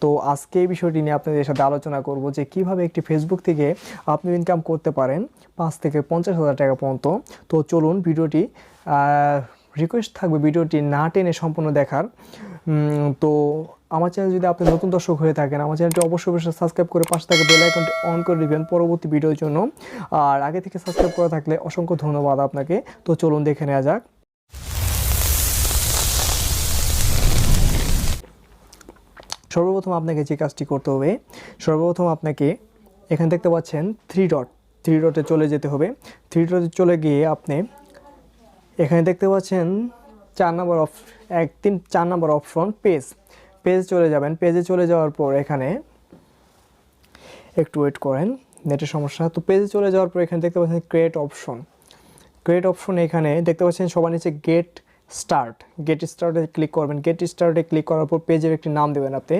তো আজকে এই বিষয়টি নিয়ে আপনাদের সাথে আলোচনা করব যে কিভাবে একটি ফেসবুক থেকে আপনি ইনকাম করতে পারেন 5 থেকে 50,000 টাকা পর্যন্ত। তো চলুন ভিডিওটি রিকোয়েস্ট থাকবে ভিডিওটি না টেনে সম্পূর্ণ দেখার। তো আমার চ্যানেল যদি আপনি নতুন দর্শক হয়ে থাকেন, আমার চ্যানেলটি অবশ্যই সাবস্ক্রাইব করে পাশে থাকা বেল আইকনটি অন করে দিবেন পরবর্তী ভিডিওর জন্য। আর আগে থেকে সাবস্ক্রাইব করা থাকলে অসংখ্য ধন্যবাদ আপনাকে। তো চলুন দেখে নেওয়া যাক। সর্বপ্রথম আপনাকে যে কাজটি করতে হবে, সর্বপ্রথম আপনাকে এখানে দেখতে পাচ্ছেন থ্রি ডটে চলে যেতে হবে। থ্রি ডটে চলে গিয়ে আপনি এখানে দেখতে পাচ্ছেন 4 নম্বর অপশন পেজ চলে যাবেন। পেজে চলে যাওয়ার পর এখানে একটু ওয়েট করেন, নেটের সমস্যা। তো পেজে চলে যাওয়ার পর এখানে দেখতে পাচ্ছেন ক্রিয়েট অপশন এখানে দেখতে পাচ্ছেন সবার নিচে গেট স্টার্টে ক্লিক করবেন। গেট স্টার্টে ক্লিক করার পর পেজের একটি নাম দেবেন আপনি।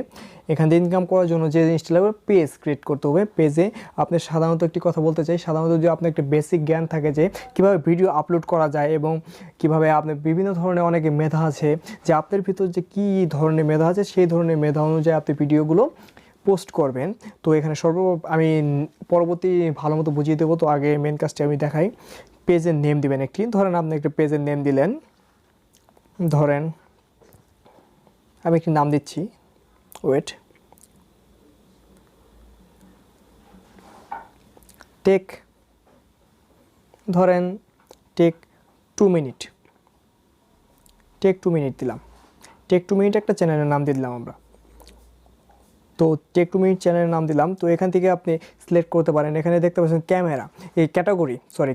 এখান থেকে ইনকাম করার জন্য যে জিনিসটা লাগবে পেজ ক্রিয়েট করতে হবে। পেজে আপনি সাধারণত একটি কথা বলতে চাই, সাধারণত যদি আপনার একটা বেসিক জ্ঞান থাকে যে কীভাবে ভিডিও আপলোড করা যায় এবং কীভাবে আপনার বিভিন্ন ধরনের অনেকে মেধা আছে, যে আপনার ভিতর যে কী ধরনের মেধা আছে সেই ধরনের মেধা অনুযায়ী আপনি ভিডিওগুলো পোস্ট করবেন। তো এখানে আমি পরবর্তী ভালো মতো বুঝিয়ে দেবো। তো আগে মেন কাজটি আমি দেখাই। পেজের নেম দিবেন একটি, ধরেন আপনি একটা পেজের নেম দিলেন, ধরেন আমি একটি নাম দিচ্ছি, ওয়েট, ধরেন টেক 2 মিনিট দিলাম। টেক 2 মিনিট একটা চ্যানেলের নাম দিয়ে দিলাম আমরা। তো টেক 2 মিনিট চ্যানেলের নাম দিলাম। তো এখান থেকে আপনি সিলেক্ট করতে পারেন। এখানে দেখতে পাচ্ছেন ক্যামেরা, এই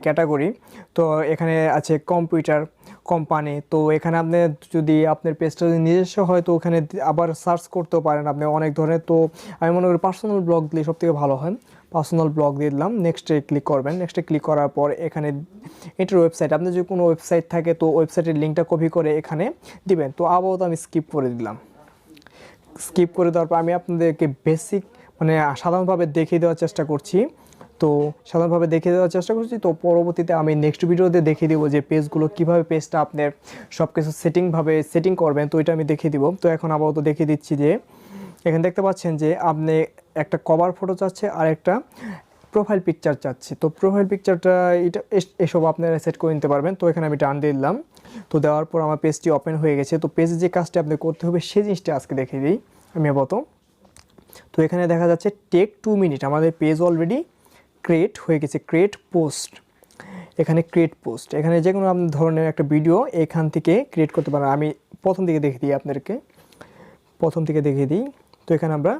ক্যাটাগরি। তো এখানে আছে কম্পিউটার কোম্পানি। তো এখানে আপনি যদি আপনার পেজটা যদি নিজস্ব হয় তো ওখানে আবার সার্চ করতেও পারেন আপনি অনেক ধরনের। তো আমি মনে করি পার্সোনাল ব্লগ দিলে সবথেকে ভালো হয়। পার্সোনাল ব্লগ দিয়ে দিলাম। নেক্সটে ক্লিক করবেন। নেক্সটে ক্লিক করার পর এখানে এটার ওয়েবসাইট, আপনার যদি কোনো ওয়েবসাইট থাকে তো ওয়েবসাইটের লিঙ্কটা কপি করে এখানে দিবেন। তো আপাতত আমি স্কিপ করে দেওয়ার পর আমি আপনাদেরকে বেসিক সাধারণভাবে দেখিয়ে দেওয়ার চেষ্টা করছি। তো পরবর্তীতে আমি নেক্সট ভিডিওতে দেখিয়ে দেবো যে পেজগুলো কীভাবে পেজটা আপনার সব কিছু সেটিং করবেন। তো এটা আমি দেখিয়ে দিব। তো এখন আপাতত দেখিয়ে দিচ্ছি যে এখানে দেখতে পাচ্ছেন যে আপনি একটা কভার ফটো চাচ্ছে আর একটা প্রোফাইল পিকচার চাচ্ছি। তো প্রোফাইল পিকচারটা এসব আপনারা সেট করে নিতে পারবেন। তো এখানে আমি ডান দিয়ে দিলাম। তো দেওয়ার পর আমার পেজটি ওপেন হয়ে গেছে। তো পেজে যে কাজটি আপনি করতে হবে সেই জিনিসটা আজকে দেখিয়ে দিই আমি আপাতত। তো এখানে দেখা যাচ্ছে টেক 2 মিনিট, আমাদের পেজ অলরেডি ক্রিয়েট হয়ে গেছে। ক্রিয়েট পোস্ট, এখানে যে কোনো আপনি ধরনের একটা ভিডিও এখান থেকে ক্রিয়েট করতে পারেন। আমি প্রথম থেকে দেখিয়ে দিই। তো এখানে আমরা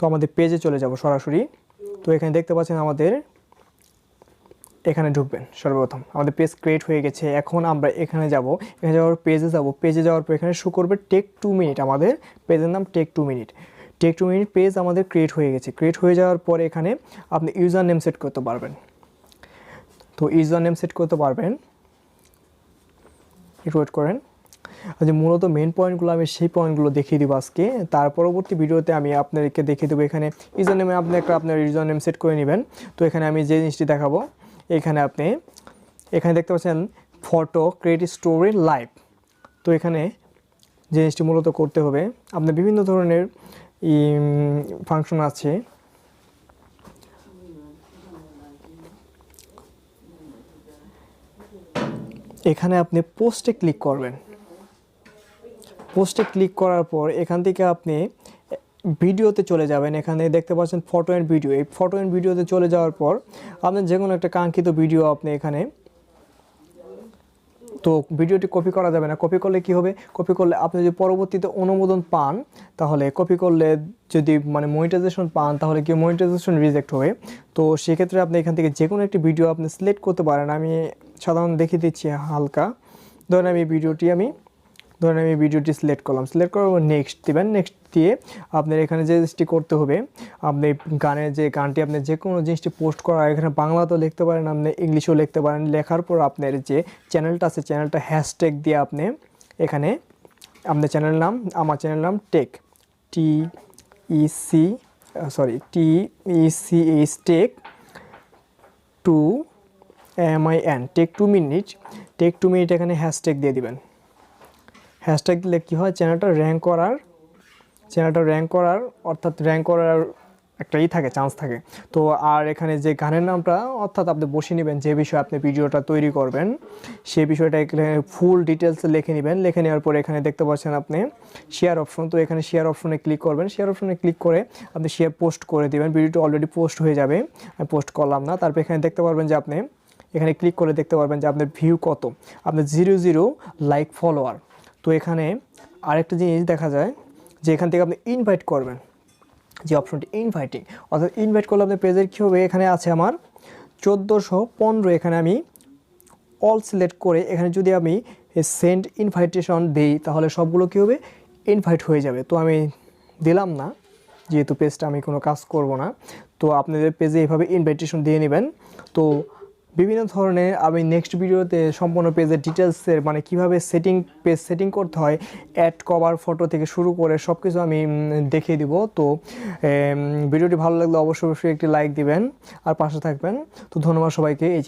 আমাদের পেজে চলে যাব সরাসরি। তো এখানে দেখতে পাচ্ছেন আমাদের এখানে ঢুকবেন। সর্বপ্রথম আমাদের পেজ ক্রিয়েট হয়ে গেছে। এখন আমরা এখানে যাওয়ার পেজে যাওয়ার পর এখানে শো করবে টেক 2 মিনিট। আমাদের পেজের নাম টেক 2 মিনিট। পেজ আমাদের ক্রিয়েট হয়ে গেছে। ক্রিয়েট হয়ে যাওয়ার পরে এখানে আপনি ইউজার নেম সেট করতে পারবেন। একটু ওয়েট করেন। যে মূলত মেন পয়েন্টগুলো আমি সেই পয়েন্টগুলো দেখিয়ে দিব আজকে। তার পরবর্তী ভিডিওতে আমি আপনাদেরকে দেখিয়ে দেবো। এখানে ইউজার নেমে আপনি আপনার ইউজার নেম সেট করে নেবেন। তো এখানে আমি যে জিনিসটি দেখাবো, এখানে দেখতে পাচ্ছেন ফটো ক্রিয়েট স্টোরি লাইভ। তো এখানে যে জিনিসটি মূলত করতে হবে, আপনার বিভিন্ন ধরনের ফাংশন আছে। এখানে আপনি পোস্টে ক্লিক করবেন। পোস্টে ক্লিক করার পর এখান থেকে আপনি ভিডিওতে চলে যাবেন। এখানে দেখতে পাচ্ছেন ফটো অ্যান্ড ভিডিও। এই ফটো অ্যান্ড ভিডিওতে চলে যাওয়ার পর আপনার যে কোনো একটা কাঙ্ক্ষিত ভিডিও আপনি এখানে, তো ভিডিওটি কপি করা যাবে না। কপি করলে কি হবে, কপি করলে আপনি যদি পরবর্তীতে অনুমোদন পান, তাহলে কপি করলে যদি মনিটাইজেশন পান তাহলে কি মনিটাইজেশন রিজেক্ট হবে। তো সেক্ষেত্রে আপনি এখান থেকে যে কোনো একটি ভিডিও আপনি সিলেক্ট করতে পারেন। আমি সাধারণত দেখিয়ে দিচ্ছি হালকা। ধরেন আমি ভিডিওটি সিলেক্ট করার পর নেক্সট দিবেন। নেক্সট দিয়ে আপনার এখানে যে জিনিসটি করতে হবে, আপনি গানটি আপনি যে কোনো জিনিসটি পোস্ট করা, এখানে বাংলাতেও লিখতে পারেন, আপনি ইংলিশেও লিখতে পারেন। লেখার পর আপনার যে চ্যানেলটা আছে চ্যানেলটা হ্যাশট্যাগ দিয়ে আপনি এখানে আপনার আমার চ্যানেল নাম tech tech 2 MIN tech 2 minute এখানে হ্যাশট্যাগ দিয়ে দিবেন। হ্যাশট্যাগ দিলে কী হয়, চ্যানেলটা র্যাঙ্ক করার চ্যানেলটা র্যাঙ্ক করার, অর্থাৎ র্যাঙ্ক করার একটা থাকে, চান্স থাকে। তো আর এখানে যে গানের নামটা অর্থাৎ আপনি বসে নেবেন যে বিষয়ে আপনি ভিডিওটা তৈরি করবেন সেই বিষয়টা এখানে ফুল ডিটেলস লিখে নেবেন। লিখে নেওয়ার পরে এখানে দেখতে পাচ্ছেন আপনি শেয়ার অপশন, তো এখানে শেয়ার অপশনে ক্লিক করবেন। শেয়ার অপশনে ক্লিক করে আপনি শেয়ার পোস্ট করে দেবেন। ভিডিওটা অলরেডি পোস্ট হয়ে যাবে, আমি পোস্ট করলাম না। তারপর এখানে দেখতে পারবেন যে আপনি এখানে ক্লিক করে দেখতে পারবেন যে আপনার ভিউ কত, আপনার 0 লাইক ফলোয়ার। তো এখানে আরেকটা জিনিস দেখা যায় যে এখান থেকে আপনি ইনভাইট করবেন, যে অপশনটি ইনভাইটিং, অর্থাৎ ইনভাইট করলে আপনার পেজের কী হবে, এখানে আছে আমার 1415, এখানে আমি অল সিলেক্ট করে এখানে যদি আমি সেন্ড ইনভাইটেশন দেই তাহলে সবগুলো কী হবে, ইনভাইট হয়ে যাবে। তো আমি দিলাম না, যেহেতু পেজটা আমি কোনো কাজ করব না। তো আপনাদের পেজে এইভাবে ইনভাইটেশন দিয়ে নেবেন। তো বিভিন্ন ধরনের আমি নেক্সট ভিডিওতে সম্পূর্ণ পেজের ডিটেলসের মানে কীভাবে পেজ সেটিং করতে হয়, অ্যাড কভার ফটো থেকে শুরু করে সব কিছু আমি দেখিয়ে দিব। তো ভিডিওটি ভালো লাগলে অবশ্যই একটি লাইক দিবেন আর পাশে থাকবেন। তো ধন্যবাদ সবাইকে। এই